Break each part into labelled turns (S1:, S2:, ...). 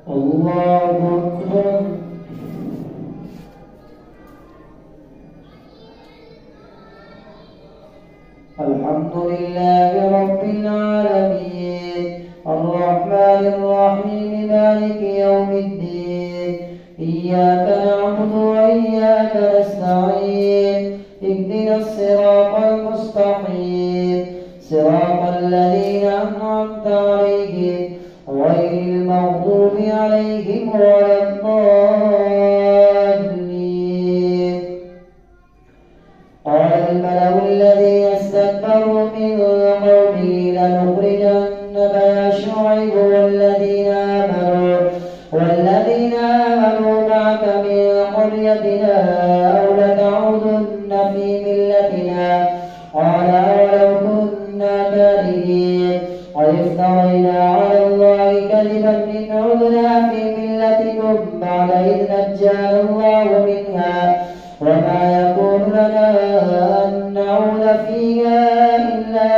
S1: الله أكبر. الحمد لله رب العالمين الرحمن الرحيم مالك يوم الدين إياك نعبد وإياك نستعين اهدنا الصراط المستقيم صراط الذين أنعمت عليهم غير المغضوب عليهم ولا الضالين. قال الملأ الذين استكبروا من قومه لنخرجنك يا شعيب والذين آمنوا معك من قريتنا أو لتعودن في ملتنا. قال أولو كنا كارهين قد افترينا على الله كذبا إن عدنا في ملتكم بعد إذ نجانا الله منها وما يكون لنا أن نعود فيها إلا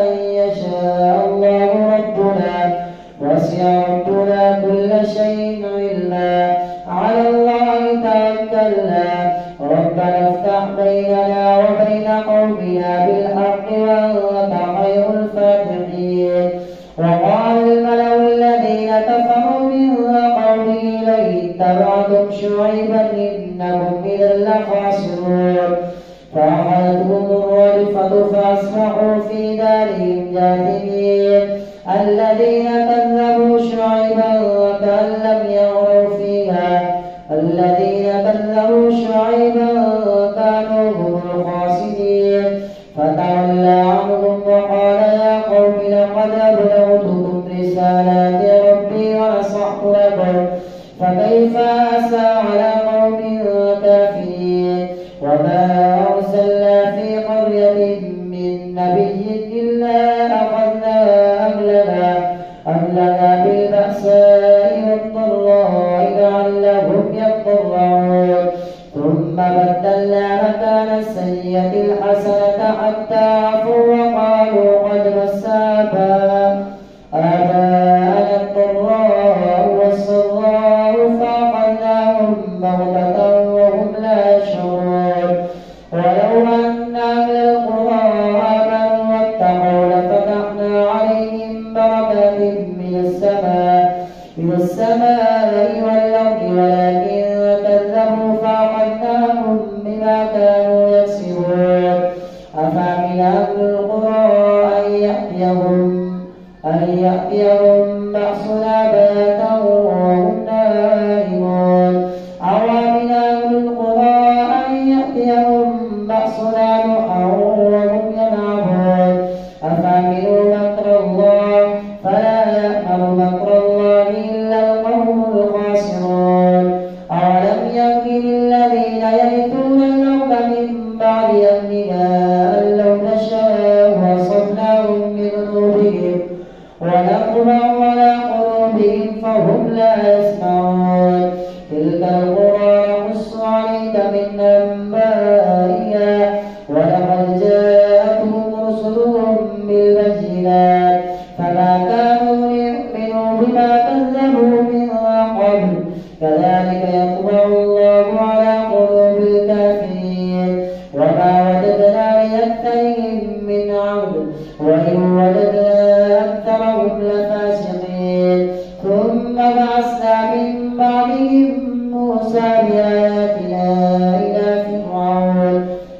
S1: أن يشاء الله ربنا وسع ربنا كل شيء علما على الله توكلنا ربنا افتح بيننا وبين قومنا بالحق وأنت خير الفاتحين. وقال الملأ الذين كفروا من قومه لئن اتبعتم شعيبا إنكم إذا لخاسرون. فأخذتهم الرجفة فأصبحوا في دارهم جاثمين. الذين كذبوا شعيبا كأن لم يغنوا فيها كانوا هم الخاسرين. فتولى عنهم وقال يا قوم لقد أبلغتكم رسالات ربي ونصحت لكم فكيف أسى على قوم كافرين. وما أرسلنا في قرية من نبي إلا أخذنا أهلها بالبأساء والضراء لعلهم يضرعون. ثم بدلنا مكان السيئة الحسنة حتى عفوا وقالوا قد مس آباءنا الضراء والسراء فأخذناهم بغتة وهم لا يشعرون. ولو أن أهل القرى آمنوا واتقوا لفتحنا عليهم بركات من السماء والأرض ولكن كذبوا فأخذناهم بما كانوا يكسبون. أفأمن أهل القرى أن يأتيهم بأسنا بياتا وهم نائمون أو أمن أهل القرى أن يأتيهم بأسنا ضحى وهم يلعبون. أفأمنوا مكر الله فلا يأمن مكر الله إلا القوم الخاسرون. أولم يكن الذين يرثون الأرض من بعد أهلها أن لو نشاء أصبناهم بذنوبهم ونطبع على قلوبهم فهم لا يسمعون. تلك القرى نقص عليك من أنبائها ولقد جاءتهم رسلهم بالبينات فما كانوا ليؤمنوا بما كذبوا من قبل كذلك يطبع الله على قلوب الكافرين. وما وجدنا لأكثرهم من عبد وإن وجدنا أكثرهم لفاسقين. ثم بعثنا من بعدهم موسى بآياتنا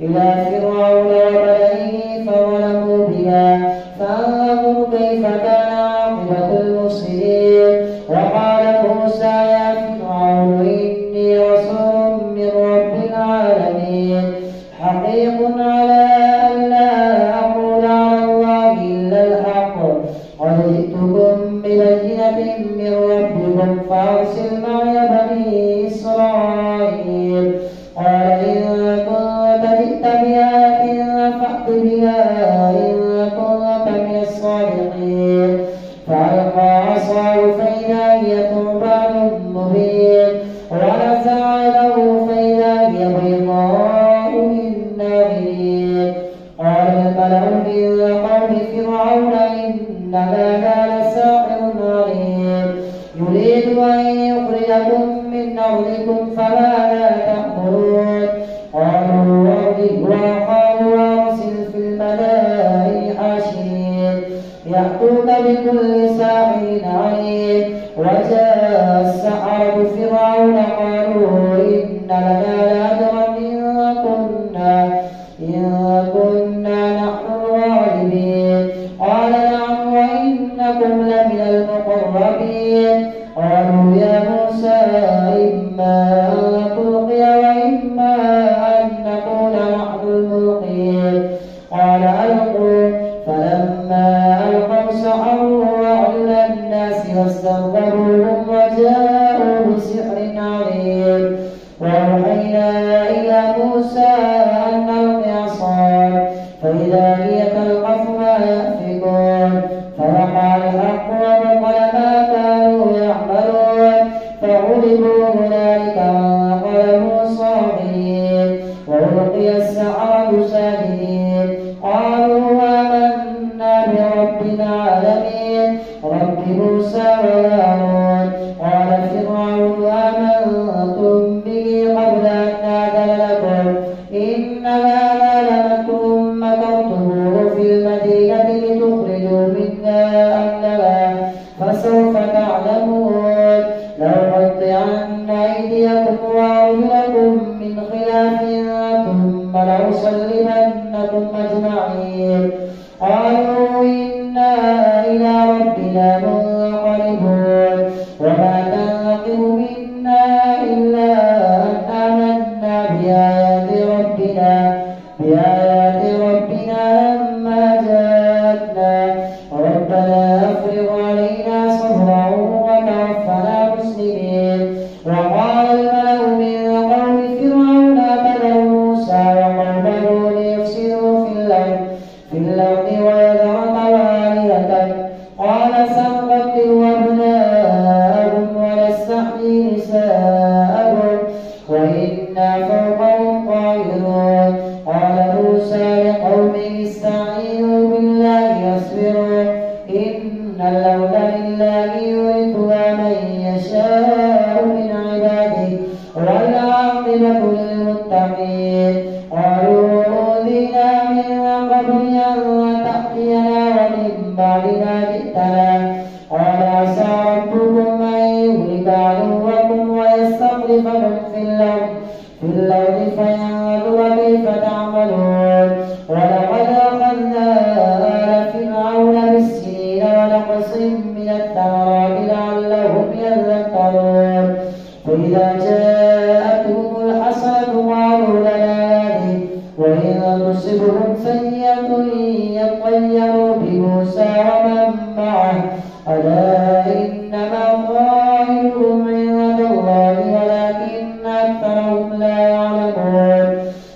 S1: إلى فرعون وملئه فظلموا بها فانظر كيف كان عاقبة المفسدين. وقال موسى يا فرعون إني رسول من رب العالمين حقيق على أن لا أقول على الله إلا الحق قد جئتكم ببينة من ربكم فأرسل معي بني إسرائيل. قال إن كنت جئت بآية فأت بها إن كنت من الصادقين. فألقى عصاه فإذا هي ثعبان مبين ونزع يده فإذا هي بيضاء للناظرين. قال الملأ من قوم فرعون إن هذا لساحر عليم يريد أن يخرجكم من أرضكم فماذا تأمرون؟ قالوا أرجه وأخاه وأرسل في المدائن حاشرين يأتوك بكل ساحر عليم. وجاء السحرة فرعون قالوا إن لنا لأجرا إن كنا نحن الغالبين. قال نعم وإنكم لمن المقربين. قالوا يا موسى إما أن تلقي وإما أن نكون نحن الملقين. قال ألقوا. فلما ألقوا سحروا أعين الناس واستغفروهم وجاءوا بسحر عظيم. وأوحينا إلى موسى أن ألق عصاك فإذا هي تلقف ما يأفكون. فوقع الحق وبطل ما كانوا يعملون فغلبوا هنالك وانقلبوا صاغرين. وألقي السحرة ساجدين قالوا آمنا برب العالمين رب موسى وهارون. قال فرعون آمنتم به قبل أن آذن لكم إن هذا لمكر مكرتموه في المدينة لتخرجوا منها أهلها فسوف تعلمون. لأقطعن أيديكم وأرجلكم من خلاف ثم لأصلبنكم أجمعين. قالوا إنا إلى ربنا منقلبون. وما تنقم منا إلا أن آمنا بآيات ربنا لما جاءتنا ربنا أفرغ علينا صبرا وتوفنا مسلمين. وقال الملأ من قوم فرعون أتذر موسى وقومه ليفسدوا في الأرض ويذرك وآلهتك قال سنقتل أبناءهم ونستحيي نساءهم وإنا فوقهم قاهرون. قال موسى لقومه استعينوا بالله واصبروا إن الأرض لله يورثها من يشاء من عباده والعاقبة للمتقين. قالوا أوذينا من قبل أن تأتينا ومن بعد ما جئتنا. قال عسى ربكم أن يهلك عدوكم ويستخلفكم في الأرض فينظر كيف تعملون. ولقد أخذنا آل فرعون بالسنين ونقص من الثمرات لعلهم يذكرون. فإذا جاءتهم الحسنة قالوا لنا هذه وإن تصبهم سيئة يطيروا بموسى ومن معه ألا إنما طائرهم عند الله ولكن أكثرهم لا يعلمون.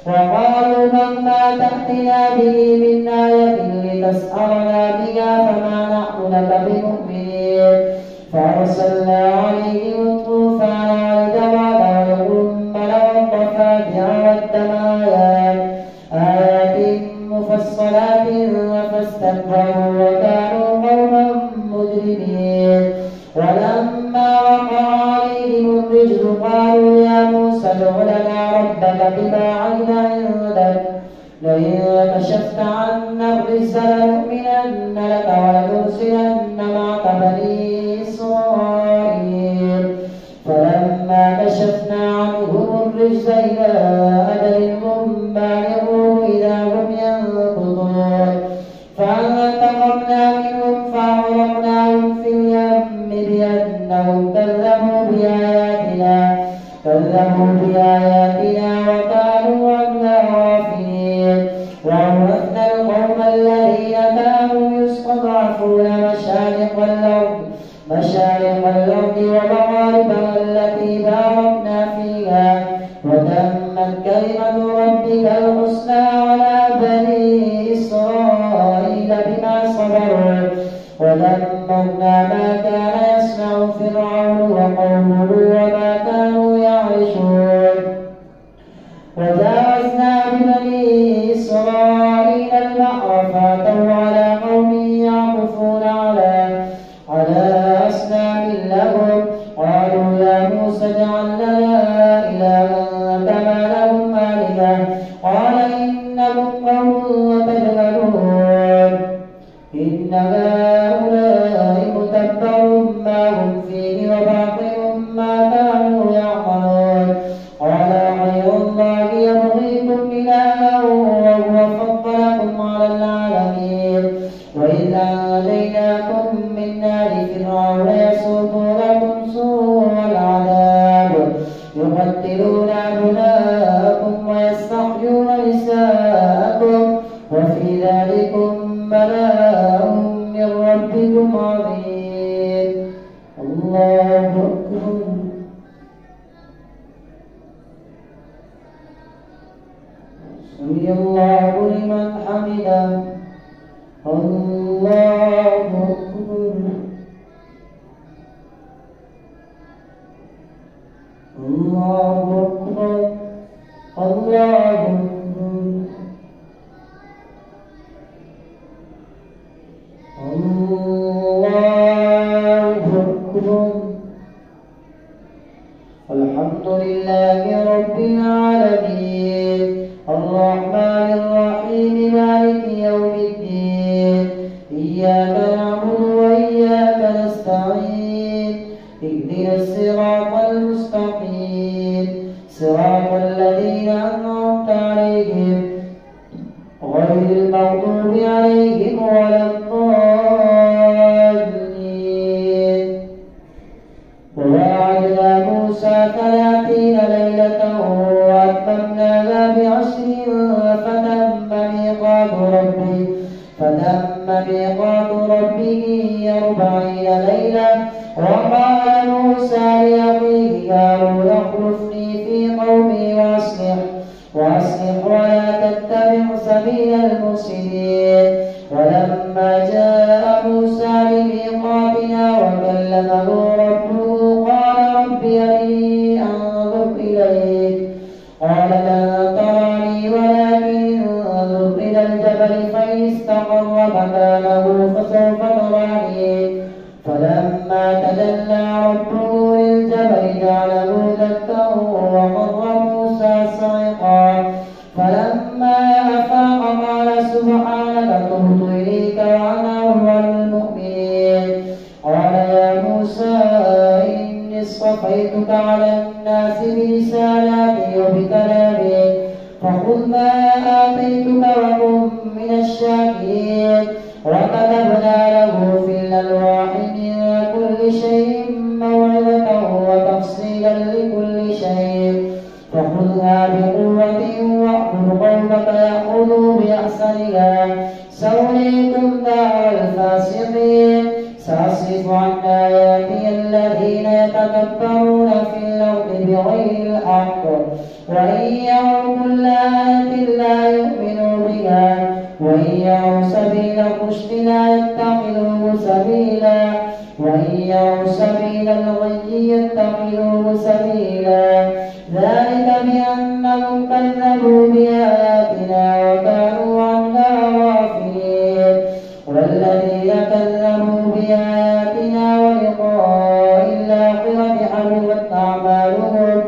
S1: وقالوا مهما تأتنا به من آية لتسحرنا بها فما نحن لك بمؤمنين. فأرسلنا عليهم الطوفان والجراد والقمل والضفادع والدم آيات مفصلات فاستكبروا وكانوا قوما مجرمين. ولما وقع عليهم الرجز قالوا يا موسى ادع لنا ربك بما عهد عندك لئن كشفت عنا الرجز لنؤمنن لك ولنرسلن معك بني إسرائيل. فلما كشفنا عنهم الرجز إلى أجل هم بالغوه إذا هم ينكثون. فانتقمنا منهم فأغرقناهم في اليم بأنهم كذبوا بآياتنا وكانوا عنها غافلين. وأورثنا القوم الذين كانوا يستضعفون مشارق الأرض ومغاربها التي باركنا فيها وتمت كلمة ربك الحسنى على بني إسرائيل بما صبروا ودمرنا ما كان يصنع فرعون وقومه وما كانوا يعرشون. وجاوزنا ببني إسرائيل البحر فأتوا على قوم يعكفون على أصنام لهم تجعل لنا إلها كما لهم آلهة قال إنكم قوم تجهلون إن هؤلاء متبر ما هم فيه وباطل ما كانوا يعملون قال غير الله يبغيكم إلها وهو فضلكم على العالمين وإذ أنجيناكم من نار فرعون يسومونكم سوء العذاب يقتلون أبناءكم ويستحيون نساءكم وفي ذلكم بلاء من ربكم عظيم الله أكبر سمع الله لمن حمده الله أكبر الله أكبر الله أكبر الله أكبر الحمد لله رب العالمين الرحمن الرحيم مالك يوم الدين إياك نعبد وإياك نستعين اهدنا الصراط المستقيم صراط الذين أنعمت عليهم غير المغضوب عليهم ولا الضالين وواعدنا موسى 30 ليلة وأتممناها ب10 فتم ميقات ربه 40 ليلة وقال موسى لأخيه هارون اخلفني في قومي وأصلح ولا تتبع سبيل المفسدين ولما جاء موسى لميقاتنا وكلمه ربه قال رب أرني أنظر إليك قال لن تراني ولكن انظر إلى الجبل فإن استقر مكانه فسوف تراني فلما تجلى ربه للجبل جعله دكا وخر موسى صعقا فلما أفاق قال سبحانك تبت إليك وأنا أول المؤمنين قال يا موسى إني اصطفيتك على الناس برسالاتي وبكلامي فخذ ما آتيتك وكن من الشاكرين وكتبنا له في الألواح من كل شيء موعظة وتفصيلا لكل شيء فخذها بقوة وأمر قومك يأخذوا بأحسنها سأريكم دار الفاسقين سأصرف عن آياتي الذين يتكبرون في الأرض بغير الحق وإن يروا كل آية لا يؤمنوا بها وإن يروا سبيل الرشد لا يتخذوه سبيلا وإن يروا سبيل الغي يتخذوه سبيلا ذلك بأنهم كذبوا بآياتنا وكانوا عنها غافلين والذين كذبوا بآياتنا ولقاء الآخرة حبطت أعمالهم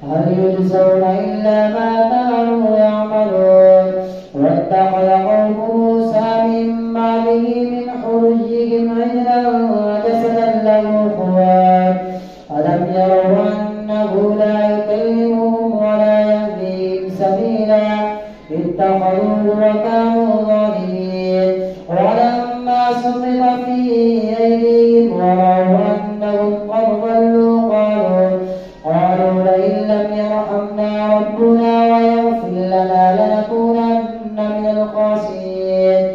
S1: هل يجزون إلا ما كانوا يعملون واتخذ قوم موسى من بعده من حليهم عجلا جسدا له خوار ألم يروا أنه لا يكلمهم ولا يهديهم سبيلا اتخذوه وكانوا ظالمين ولما سقط في أيديهم ورأوا أنهم قد ضلوا قالوا لئن لم يرحمنا ربنا ويغفر لنا لنكونن من الخاسرين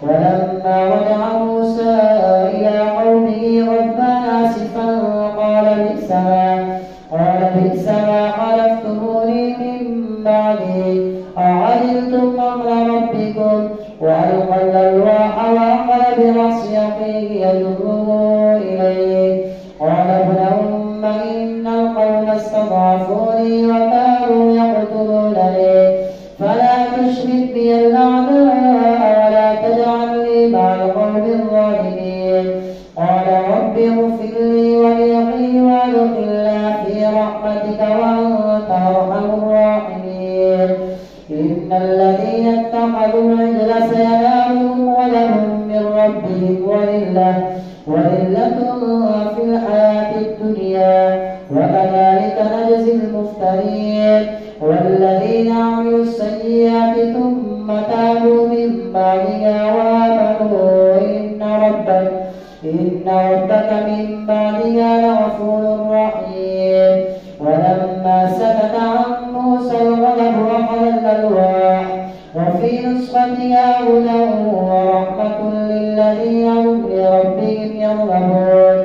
S1: ولما رجع موسى إلى قومه غضبان آسفا قال بئس ما خلفتموني من بعدي أعجلتم أمر ربكم وألقى الألواح وأخذ برأس أخيه يجره إليه قال ابن أم إن القوم استضعفوني وكانوا يقتلونني فلا تشرك بي الأعداء ولا تجعلني مع القوم الظالمين قال رب اغفر لي ولأخي وادخلنا في رحمتك ربك من بعدها لغفور رحيم. ولما سكت عن موسى الغضب وأخذ الألواح وفي نسختها هدى ورحمة للذين هم لربهم يرغبون.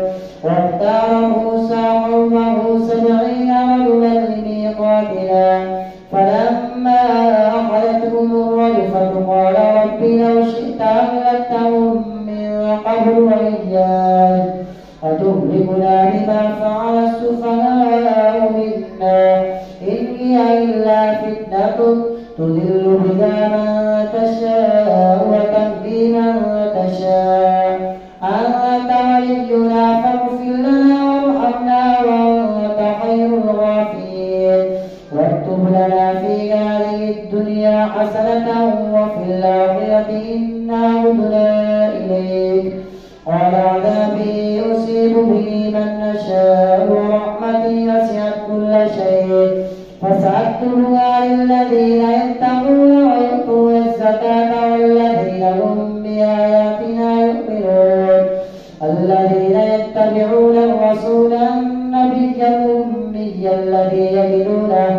S1: واختار موسى قومه 70 رجلا لميقاتنا فلما أخذتهم الرجفة قال رب لو شئت أهلكتهم من قبل وإياي أتهلكنا بما فعل السفهاء منا إن هي إلا فتنتك تضل بها من تشاء وتهدي من تشاء أنت ولينا فاغفر لنا وارحمنا وأنت خير الغافرين. واكتب لنا في هذه الدنيا حسنة وفي الآخرة إنا هدنا إليك. قال عذابي أصيب به من نشاء ورحمتي وسعت كل شيء فسأكتبها للذين يتقون ويؤتون الزكاة والذين هم بآياتنا يؤمنون. الذين يتبعون الرسول النبي الأمي الذي يجدونه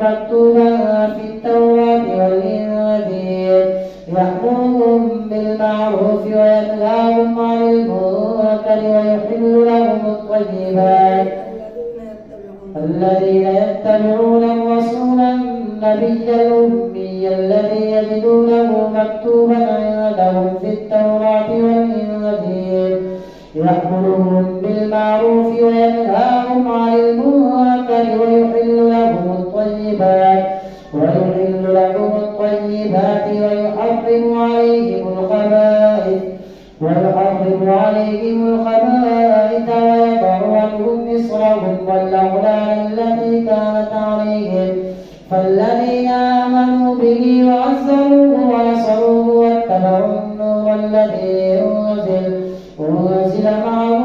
S1: مكتوبا في التوراة والإنجيل يأمرهم بالمعروف وينهاهم عن المنكر ويحل لهم الطيبات. الذين يتبعون الرسول النبي الأمي الذي يجدونه مكتوبا عندهم في التوراة والإنجيل يأمرهم بالمعروف وينهاهم عن المنكر ويحل لهم الطيبات ويحرم عليهم الخبائث ويضع عنهم إصرهم والأغلال التي كانت عليهم. فالذين آمنوا به وعزروه ونصروه واتبعوا النور الذي أنزل معه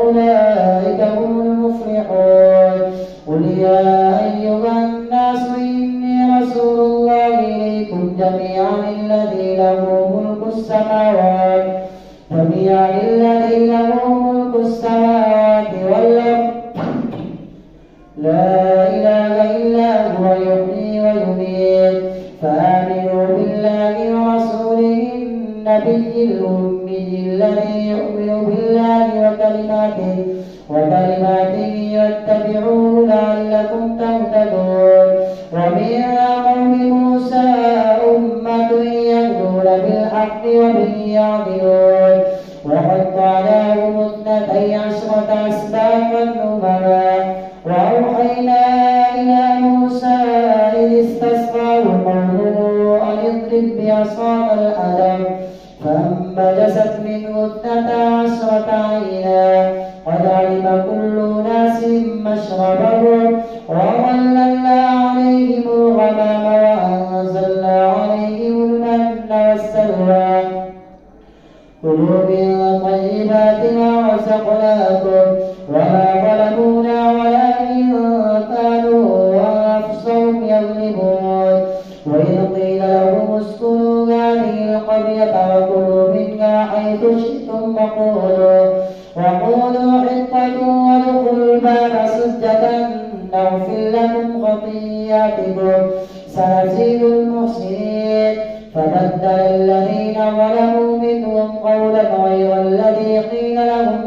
S1: أولئك هم المفلحون. قل يا أيها الناس إني رسول الله إليكم جميعا الذي له ملك السماوات والأرض لا إله إلا هو يحيي ويميت. فآمنوا بالله ورسوله النبي الأمي الذي يؤمن بالله وكلماته واتبعوه لعلكم تهتدون. ومن قوم موسى أمة يهدون بالحق وبه يعدلون. وقطعناهم 12 أسباطا أمما. وأوحينا إلى موسى إذ استسقاه قومه أن اضرب بعصاك الحجر فانبجست منه 12 عينا قد علم كل أناس مشربهم. وظللنا عليهم الغمام وأنزلنا عليهم المن والسلوى كلوا من طيبات ما رزقناكم. وما ظلمونا ولكن كانوا أنفسهم يظلمون. وإذ قيل لهم اسكنوا هذه القرية وكلوا منها حيث شئتم وقولوا حطة وادخلوا الباب سجدا نغفر لكم خطيئاتكم سنزيد المحسنين. فبدل الذين ظلموا منهم قولا غير الذي قيل لهم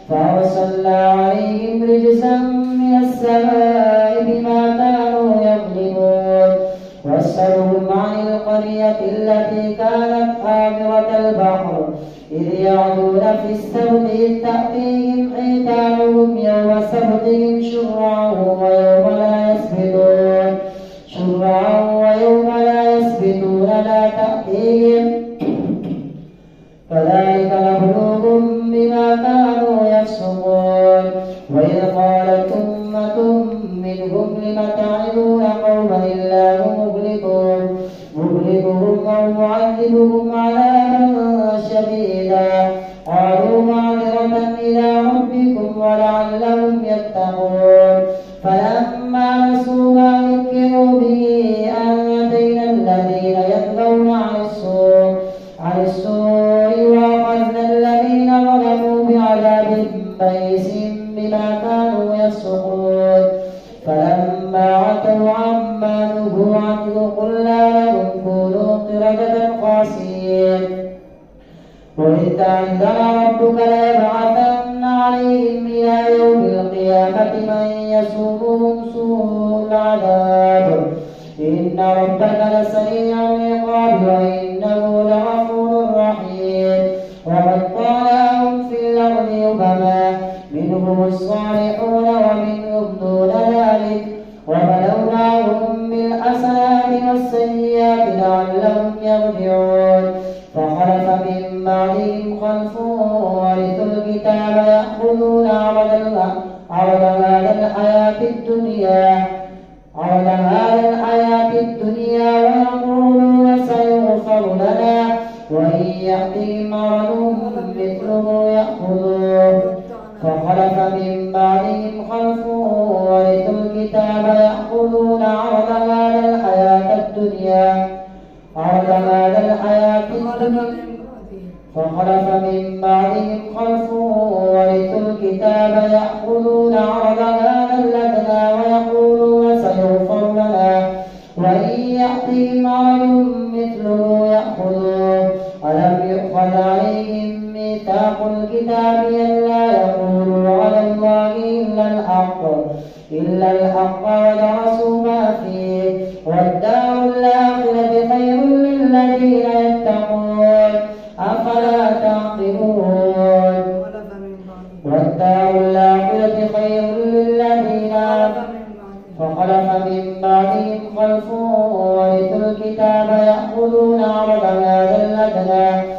S1: فأرسلنا عليهم رجزا من السماء بما كانوا يظلمون. واسألهم عن القرية التي كانت حاضرة البحر إذ يعدون في السبت إذ تأتيهم حيتانهم يوم سبتهم شرعا ويوم لا يسبتون لا تأتيهم كذلك نبلوهم بما كانوا يفسقون. وإذ قالت أمة منهم لم تعظون قوما الله مهلكهم أو معذبهم عذابا شديدا قالوا معذرة إلى ربكم ولعلهم يتقون. فلما نسوا ما ذكروا به أنجينا الذين ينهون عن السوء وأخذنا ربك ليبعثن عليهم إلى يوم القيامة من يسومهم سوء العذاب إن ربك لسريع العقاب وإنه لغفور رحيم وقطعناهم في الأرض أمما منهم الصالحون ومنهم دون ذلك وبلوناهم بالحسنات والسيئات لعلهم يرجعون فخلف من بعدهم خلف ورثوا الكتاب يأخذون عرض هذا الحياة الدنيا ويقولون سيغفر لنا وإن يأتهم عرض مثله يأخذوه فخلف من بعدهم خلف ورثوا الكتاب يأخذون عرض هذا الحياة الدنيا فخلف من بعدهم خلف ورثوا الكتاب يأخذون عرض هذا الأدنى ويقولون سيغفر لنا وإن يأتهم عرض مثله يأخذوه ألم يؤخذ عليهم ميثاق الكتاب ألا يقولوا على الله إلا الحق ودرسوا ما فيه والدار الآخرة خير للذين يتقون أفلا تعقلون والدار الآخرة خير للذين فخلف من بعدهم خلف ورثوا الكتاب يأخذون عرض هذا الأدنى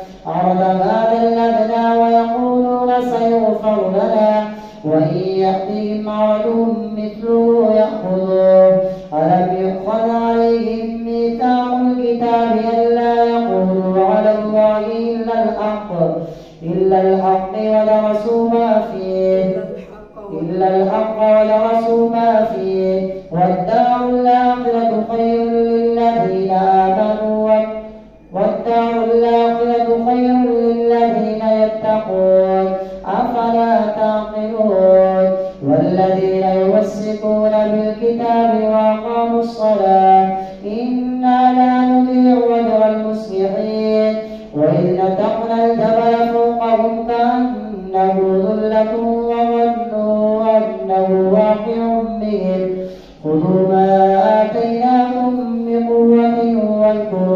S1: ويقولون سيغفر لنا وإن يأتهم عرض مثله يأخذوه ألم يؤخذ عليهم ميثاق الكتاب ألا يقولوا على الله إلا الحق ودرسوا ما فيه والدار الآخرة خير للذين يتقون أفلا تعقلون والذين يمسكون بالكتاب وأقاموا الصلاة إنا لا نضيع أجر المصلحين وإذ نتقنا الجبل فوقهم كأنه ظلة وظنوا أنه واقع بهم خذوا ما آتيناكم بقوة واذكروا